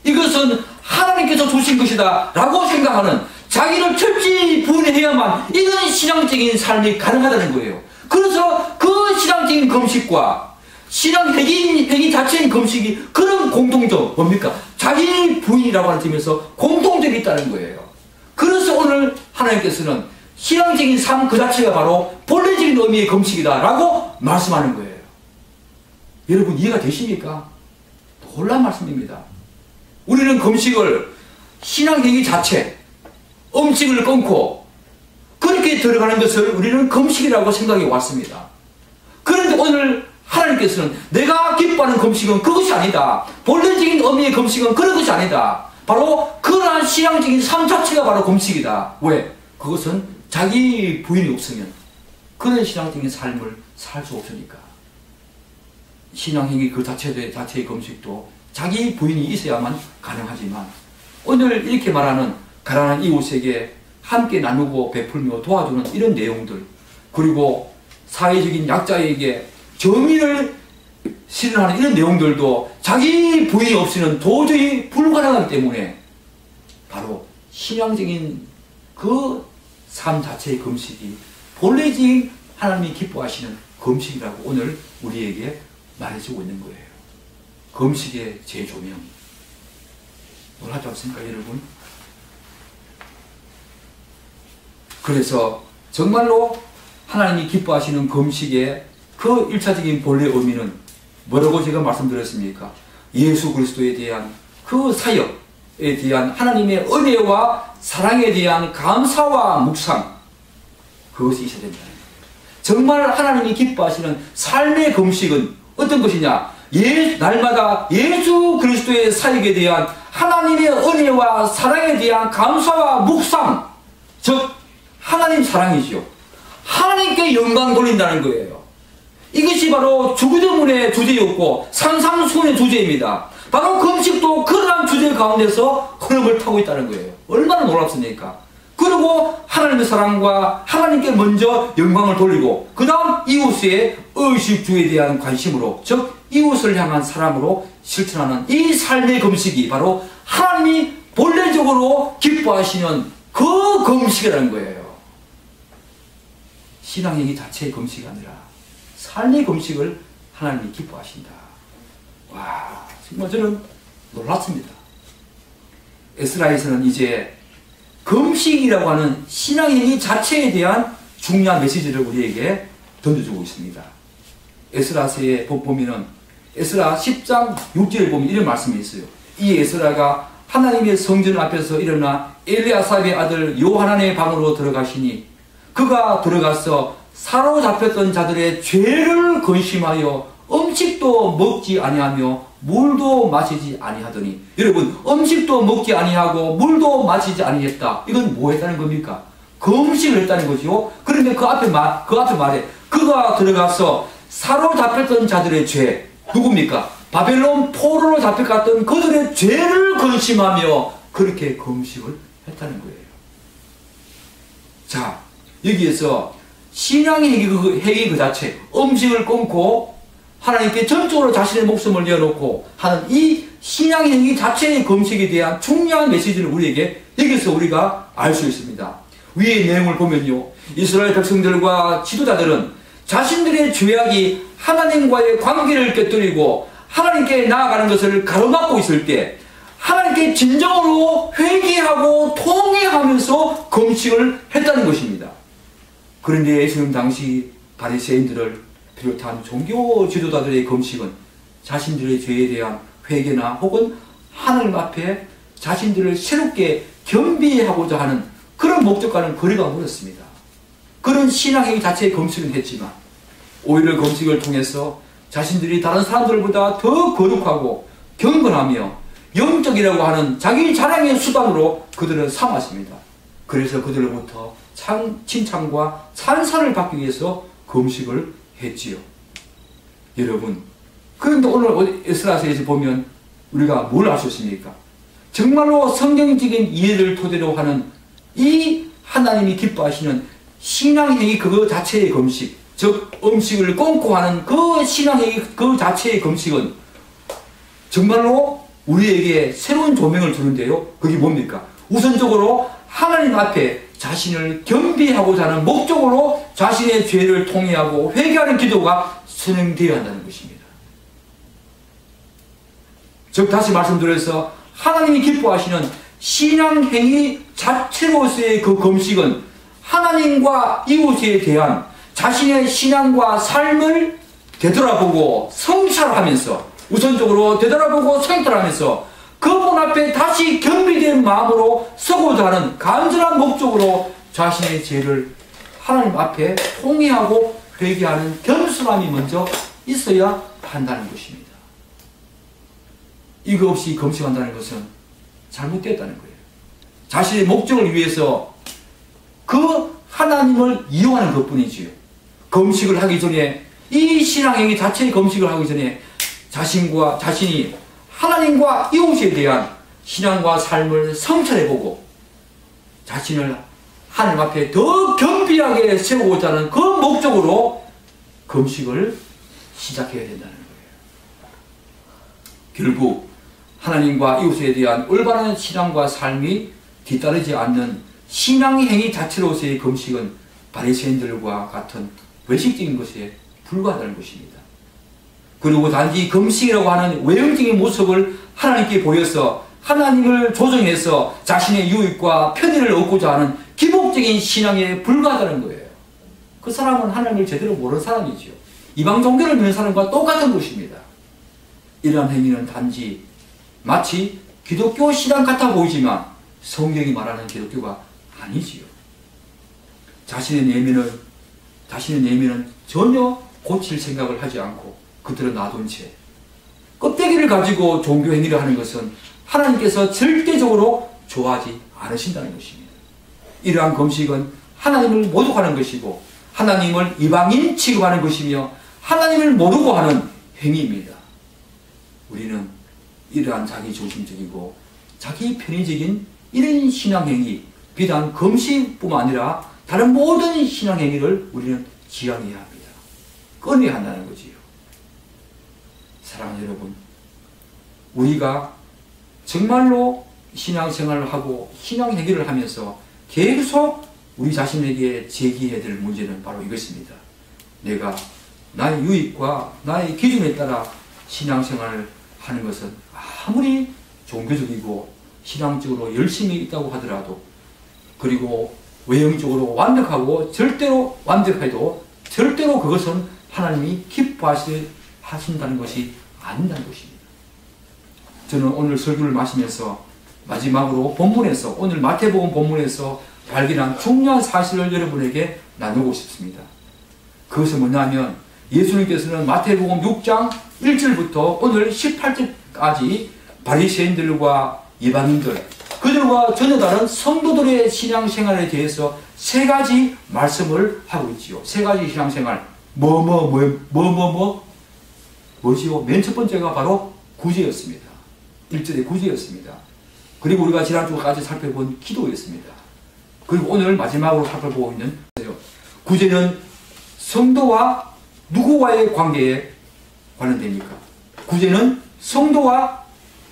A: 이것은 하나님께서 주신 것이다 라고 생각하는 자기를 철저히 부인해야만 이런 신앙적인 삶이 가능하다는 거예요. 그래서 그 신앙적인 금식과 신앙 행위 자체인 금식이 그런 공통점 뭡니까? 자기 부인이라고 하는 점에서 공통점이 있다는 거예요. 그래서 오늘 하나님께서는 신앙적인 삶 그 자체가 바로 본래적인 의미의 금식이다 라고 말씀하는 거예요. 여러분 이해가 되십니까? 놀라운 말씀입니다. 우리는 금식을 신앙행위 자체, 음식을 끊고 그렇게 들어가는 것을 우리는 금식이라고 생각해 왔습니다. 그런데 오늘 하나님께서는 내가 기뻐하는 금식은 그것이 아니다. 본래적인 의미의 금식은 그런 것이 아니다. 바로 그러한 신앙적인 삶 자체가 바로 금식이다. 왜? 그것은 자기 부인이 없으면 그런 신앙적인 삶을 살 수 없으니까. 신앙행위 그 자체의 금식도 자기 부인이 있어야만 가능하지만 오늘 이렇게 말하는 가난한 이웃에게 함께 나누고 베풀며 도와주는 이런 내용들, 그리고 사회적인 약자에게 정의를 실현하는 이런 내용들도 자기 부인이 없이는 도저히 불가능하기 때문에 바로 신앙적인 그 삶 자체의 금식이 본래적인 하나님이 기뻐하시는 금식이라고 오늘 우리에게 말해주고 있는 거예요. 금식의 재조명. 놀라지 않습니까, 여러분? 그래서 정말로 하나님이 기뻐하시는 금식의 그 1차적인 본래 의미는 뭐라고 제가 말씀드렸습니까? 예수 그리스도에 대한 그 사역에 대한 하나님의 은혜와 사랑에 대한 감사와 묵상, 그것이 있어야 된다. 정말 하나님이 기뻐하시는 삶의 금식은 어떤 것이냐? 날마다 예수 그리스도의 사역에 대한 하나님의 은혜와 사랑에 대한 감사와 묵상, 즉 하나님 사랑이죠. 하나님께 영광 돌린다는 거예요. 이것이 바로 주기도문의 주제였고 산상수훈의 주제입니다. 바로 금식도 그러한 주제 가운데서 흐름을 타고 있다는 거예요. 얼마나 놀랍습니까? 그리고 하나님의 사랑과 하나님께 먼저 영광을 돌리고 그 다음 이웃의 의식주에 대한 관심으로, 즉 이웃을 향한 사랑으로 실천하는 이 삶의 금식이 바로 하나님이 본래적으로 기뻐하시는 그 금식이라는 거예요. 신앙행위 자체의 금식이 아니라 삶의 금식을 하나님이 기뻐하신다. 와, 정말 저는 놀랐습니다. 에스라에서는 이제 금식이라고 하는 신앙행위 자체에 대한 중요한 메시지를 우리에게 던져주고 있습니다. 에스라서에 보면은 에스라 10장 6절에 보면 이런 말씀이 있어요. 이 에스라가 하나님의 성전 앞에서 일어나 엘리아삽의 아들 요하난의 방으로 들어가시니 그가 들어가서 사로잡혔던 자들의 죄를 근심하여 음식도 먹지 아니하며 물도 마시지 아니하더니, 여러분, 음식도 먹지 아니하고 물도 마시지 아니했다. 이건 뭐 했다는 겁니까? 금식을 했다는 거죠. 그런데 그 앞에 말에 그가 들어가서 사로잡혔던 자들의 죄, 누굽니까? 바벨론 포로로 잡혀갔던 그들의 죄를 근심하며 그렇게 금식을 했다는 거예요. 자, 여기에서 신앙의 행위 그 자체, 음식을 끊고 하나님께 전적으로 자신의 목숨을 내어놓고 하는 이 신앙의 행위 자체의 금식에 대한 중요한 메시지를 우리에게 여기서 우리가 알 수 있습니다. 위의 내용을 보면요, 이스라엘 백성들과 지도자들은 자신들의 죄악이 하나님과의 관계를 깨뜨리고 하나님께 나아가는 것을 가로막고 있을 때 하나님께 진정으로 회개하고 통회하면서 금식을 했다는 것입니다. 그런데 예수님 당시 바리새인들을 비롯한 종교 지도자들의 금식은 자신들의 죄에 대한 회개나 혹은 하나님 앞에 자신들을 새롭게 겸비하고자 하는 그런 목적과는 거리가 멀었습니다. 그런 신앙행위 자체의 금식은 했지만 오히려 금식을 통해서 자신들이 다른 사람들보다 더 거룩하고 경건하며 영적이라고 하는 자기 자랑의 수단으로 그들은 삼았습니다. 그래서 그들로부터 칭찬과 찬사를 받기 위해서 금식을 했지요. 여러분, 그런데 오늘 에스라서에서 보면 우리가 뭘 알 수 있습니까? 정말로 성경적인 이해를 토대로 하는 이 하나님이 기뻐하시는 신앙행위 그 자체의 금식, 즉 음식을 끊고 하는 그 신앙행위 그 자체의 금식은 정말로 우리에게 새로운 조명을 주는데요. 그게 뭡니까? 우선적으로 하나님 앞에 자신을 겸비하고자 하는 목적으로 자신의 죄를 통회하고 회개하는 기도가 선행되어야 한다는 것입니다. 즉 다시 말씀드려서 하나님이 기뻐하시는 신앙행위 자체로서의 그 금식은 하나님과 이웃에 대한 자신의 신앙과 삶을 되돌아보고 성찰하면서, 우선적으로 되돌아보고 성찰하면서 그분 앞에 다시 겸비된 마음으로 서고자 하는 간절한 목적으로 자신의 죄를 하나님 앞에 통회하고 회개하는 겸손함이 먼저 있어야 한다는 것입니다. 이거 없이 금식한다는 것은 잘못됐다는 거예요. 자신의 목적을 위해서 그 하나님을 이용하는 것뿐이지요. 금식을 하기 전에, 이 신앙행위 자체의 금식을 하기 전에 자신이 하나님과 이웃에 대한 신앙과 삶을 성찰해보고 자신을 하나님 앞에 더 겸비하게 세우고자 하는 그 목적으로 금식을 시작해야 된다는 거예요. 결국 하나님과 이웃에 대한 올바른 신앙과 삶이 뒤따르지 않는 신앙행위 자체로서의 금식은 바리새인들과 같은 외식적인 것에 불과하다는 것입니다. 그리고 단지 금식이라고 하는 외형적인 모습을 하나님께 보여서 하나님을 조정해서 자신의 유익과 편의를 얻고자 하는 기복적인 신앙에 불과하다는 거예요. 그 사람은 하나님을 제대로 모르는 사람이죠. 이방 종교를 믿는 사람과 똑같은 것입니다. 이러한 행위는 단지 마치 기독교 신앙 같아 보이지만 성경이 말하는 기독교가 아니지요. 자신의 내면은 전혀 고칠 생각을 하지 않고 그들은 놔둔 채 껍데기를 가지고 종교 행위를 하는 것은 하나님께서 절대적으로 좋아하지 않으신다는 것입니다. 이러한 금식은 하나님을 모독하는 것이고 하나님을 이방인 취급하는 것이며 하나님을 모르고 하는 행위입니다. 우리는 이러한 자기중심적이고 자기 편의적인 이런 신앙행위, 비단 금식뿐만 아니라 다른 모든 신앙행위를 우리는 지양해야 합니다. 끊어야 한다는 거지요. 사랑하는 여러분, 우리가 정말로 신앙생활을 하고 신앙행위를 하면서 계속 우리 자신에게 제기해야 될 문제는 바로 이것입니다. 내가 나의 유익과 나의 기준에 따라 신앙생활을 하는 것은 아무리 종교적이고 신앙적으로 열심히 있다고 하더라도, 그리고 외형적으로 완벽하고 절대로 완벽해도 절대로 그것은 하나님이 기뻐하신다는 것이 아닌다는 것입니다. 저는 오늘 설교를 마치면서 마지막으로 본문에서, 오늘 마태복음 본문에서 발견한 중요한 사실을 여러분에게 나누고 싶습니다. 그것은 뭐냐면 예수님께서는 마태복음 6장 1절부터 오늘 18절까지 바리새인들과 이방인들 그들과 전혀 다른 성도들의 신앙생활에 대해서 세 가지 말씀을 하고 있지요. 세 가지 신앙생활 뭐지요? 맨 첫 번째가 바로 구제였습니다. 1절의 구제였습니다. 그리고 우리가 지난주까지 살펴본 기도였습니다. 그리고 오늘 마지막으로 살펴보고 있는 구제는 성도와 누구와의 관계에 관련됩니까? 구제는 성도와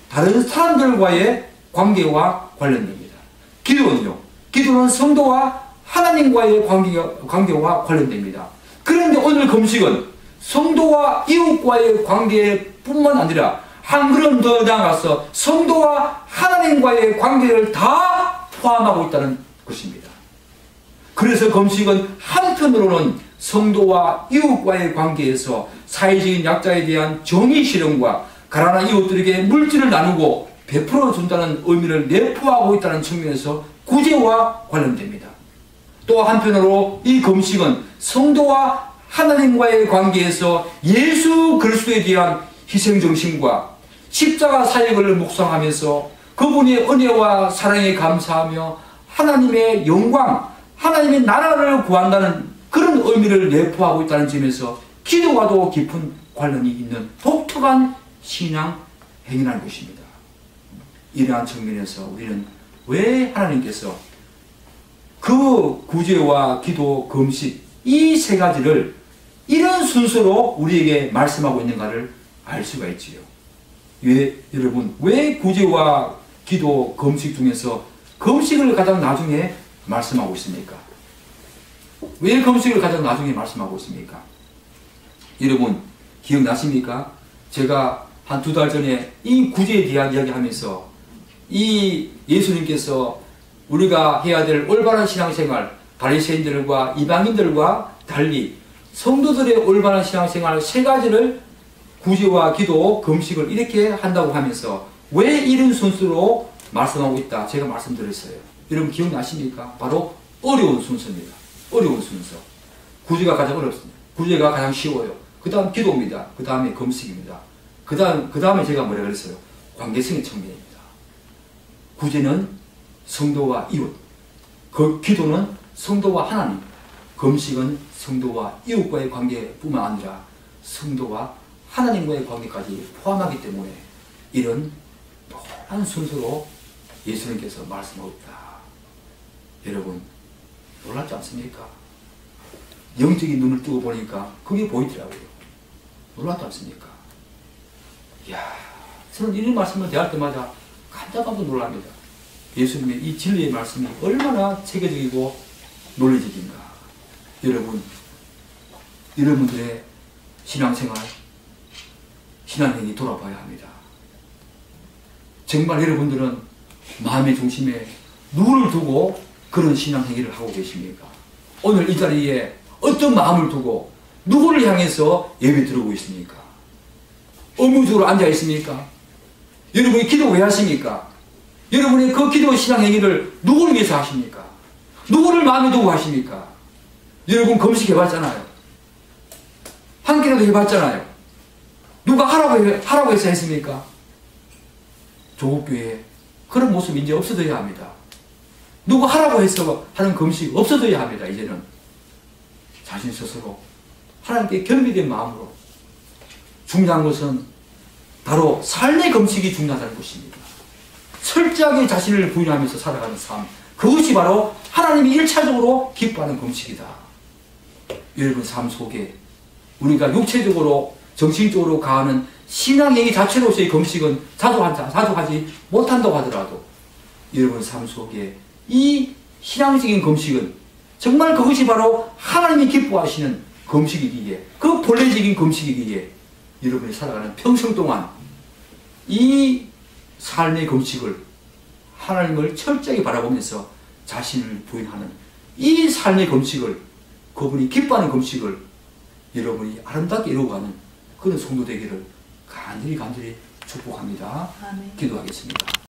A: 다른 사람들과의 관계와 관련됩니다. 기도는요? 기도는 성도와 하나님과의 관계와 관련됩니다. 그런데 오늘 금식은 성도와 이웃과의 관계뿐만 아니라 한 걸음 더 나아가서 성도와 하나님과의 관계를 다 포함하고 있다는 것입니다. 그래서 금식은 한편으로는 성도와 이웃과의 관계에서 사회적인 약자에 대한 정의 실현과 가난한 이웃들에게 물질을 나누고 베풀어 준다는 의미를 내포하고 있다는 측면에서 구제와 관련됩니다. 또 한편으로 이 금식은 성도와 하나님과의 관계에서 예수 그리스도에 대한 희생정신과 십자가 사역을 묵상하면서 그분의 은혜와 사랑에 감사하며 하나님의 영광, 하나님의 나라를 구한다는 그런 의미를 내포하고 있다는 점에서 기도와도 깊은 관련이 있는 독특한 신앙 행위라는 것입니다. 이러한 측면에서 우리는 왜 하나님께서 그 구제와 기도, 금식 이 세 가지를 이런 순서로 우리에게 말씀하고 있는가를 알 수가 있지요. 여러분 왜 구제와 기도, 금식 중에서 금식을 가장 나중에 말씀하고 있습니까? 왜 금식을 가장 나중에 말씀하고 있습니까? 여러분 기억나십니까? 제가 한 2달 전에 이 구제에 대한 이야기하면서 이 예수님께서 우리가 해야 될 올바른 신앙생활, 바리새인들과 이방인들과 달리 성도들의 올바른 신앙생활 세 가지를 구제와 기도, 금식을 이렇게 한다고 하면서 왜 이런 순서로 말씀하고 있다 제가 말씀드렸어요. 여러분 기억나십니까? 바로 어려운 순서입니다. 어려운 순서. 구제가 가장 어렵습니다. 구제가 가장 쉬워요. 그 다음 기도입니다. 그 다음에 금식입니다. 그 다음에 제가 뭐라 그랬어요? 관계성의 측면입니다. 구제는 성도와 이웃, 그 기도는 성도와 하나님, 금식은 성도와 이웃과의 관계뿐만 아니라 성도와 하나님과의 관계까지 포함하기 때문에 이런 놀라운 순서로 예수님께서 말씀하고 있다. 여러분 놀랍지 않습니까? 영적인 눈을 뜨고 보니까 그게 보이더라고요. 놀랍지 않습니까? 이야, 저는 이런 말씀을 대할 때마다 깜짝깜짝 놀랍니다. 예수님의 이 진리의 말씀이 얼마나 체계적이고 논리적인가. 여러분들의 신앙생활, 신앙행위 돌아봐야 합니다. 정말 여러분들은 마음의 중심에 누구를 두고 그런 신앙행위를 하고 계십니까? 오늘 이 자리에 어떤 마음을 두고 누구를 향해서 예배 드리고 있습니까? 의무적으로 앉아 있습니까? 여러분이 기도 왜 하십니까? 여러분의 그 기도 신앙행위를 누구를 위해서 하십니까? 누구를 마음에 두고 하십니까? 여러분 금식 해봤잖아요. 한 끼라도 해봤잖아요. 누가 하라고 해서 했습니까? 조국교회 그런 모습이 이제 없어져야 합니다. 누가 하라고 해서 하는 금식 없어져야 합니다. 이제는 자신 스스로 하나님께 결비된 마음으로. 중요한 것은 바로 삶의 금식이 중요하다는 것입니다. 철저하게 자신을 부인하면서 살아가는 삶, 그것이 바로 하나님이 1차적으로 기뻐하는 금식이다. 여러분 삶 속에 우리가 육체적으로 정신적으로 가하는 신앙행위 자체로서의 금식은 자주 하지 못한다고 하더라도 여러분 삶 속에 이 신앙적인 금식은 정말 그것이 바로 하나님이 기뻐하시는 금식이기에, 그 본래적인 금식이기에 여러분이 살아가는 평생 동안 이 삶의 금식을 하나님을 철저하게 바라보면서 자신을 부인하는 이 삶의 금식을, 그분이 기뻐하는 금식을 여러분이 아름답게 이루어가는 그런 성도 되기를 간절히 축복합니다.
B: 아멘.
A: 기도하겠습니다.